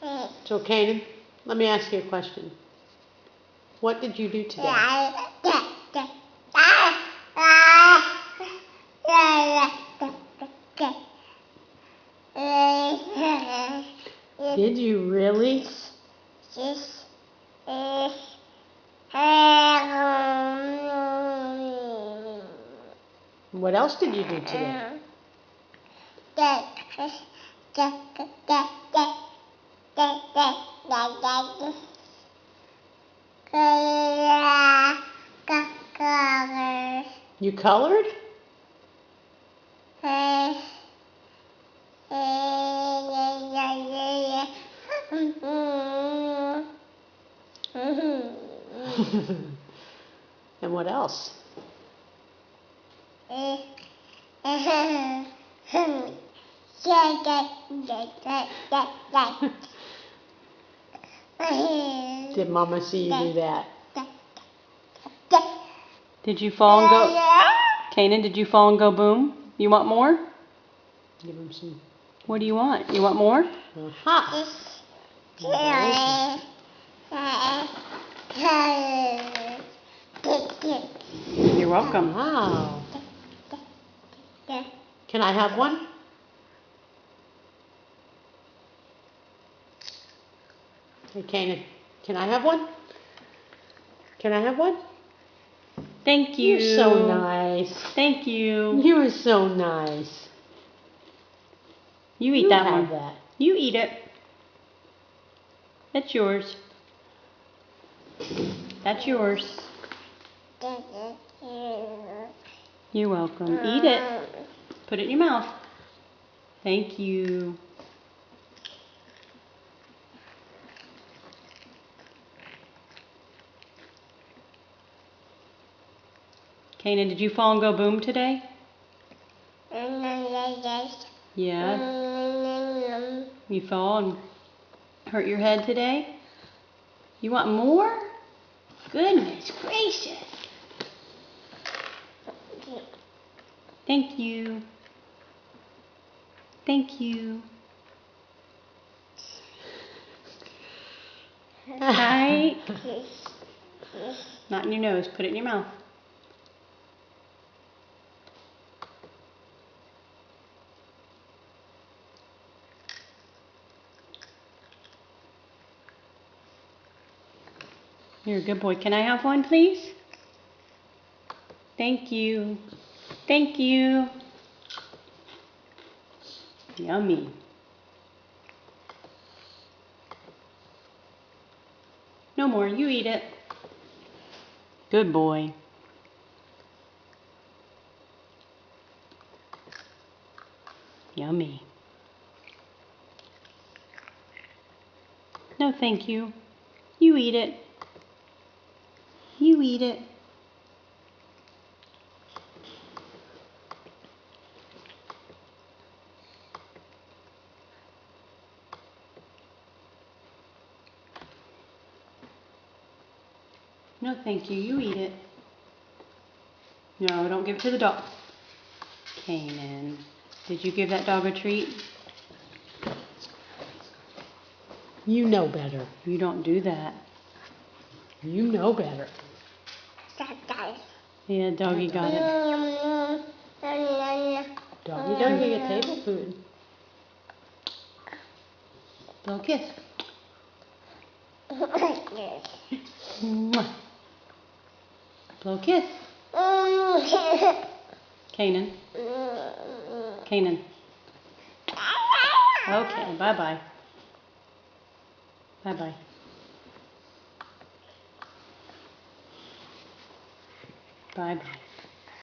So, Kanan, let me ask you a question. What did you do today? Did you really? What else did you do today? You colored? And what else? Did Mama see you do that? Did you fall and go? Kanan, did you fall and go boom? You want more? Give him some. What do you want? You want more? Aha! You're welcome. Wow. Can I have one? Hey, Kanan, can I have one? Can I have one? Thank you. You're so nice. Thank you. You are so nice. You eat that have one. That. You eat it. That's yours. That's yours. You're welcome. Eat it. Put it in your mouth. Thank you. Kanan, did you fall and go boom today? Yeah. You fall and hurt your head today? You want more? Goodness gracious. Thank you. Thank you. Hi. Not in your nose. Put it in your mouth. You're a good boy. Can I have one, please? Thank you. Thank you. Yummy. No more. You eat it. Good boy. Yummy. No, thank you. You eat it. You eat it. No, thank you. You eat it. No, don't give it to the dog. Kanan, did you give that dog a treat? You know better. You don't do that. You know better. Yeah, doggy got it. Doggy get table food. Little kiss. Mwah. Little kiss. Kanan. Kanan. Okay, bye-bye. Bye-bye. Bye-bye.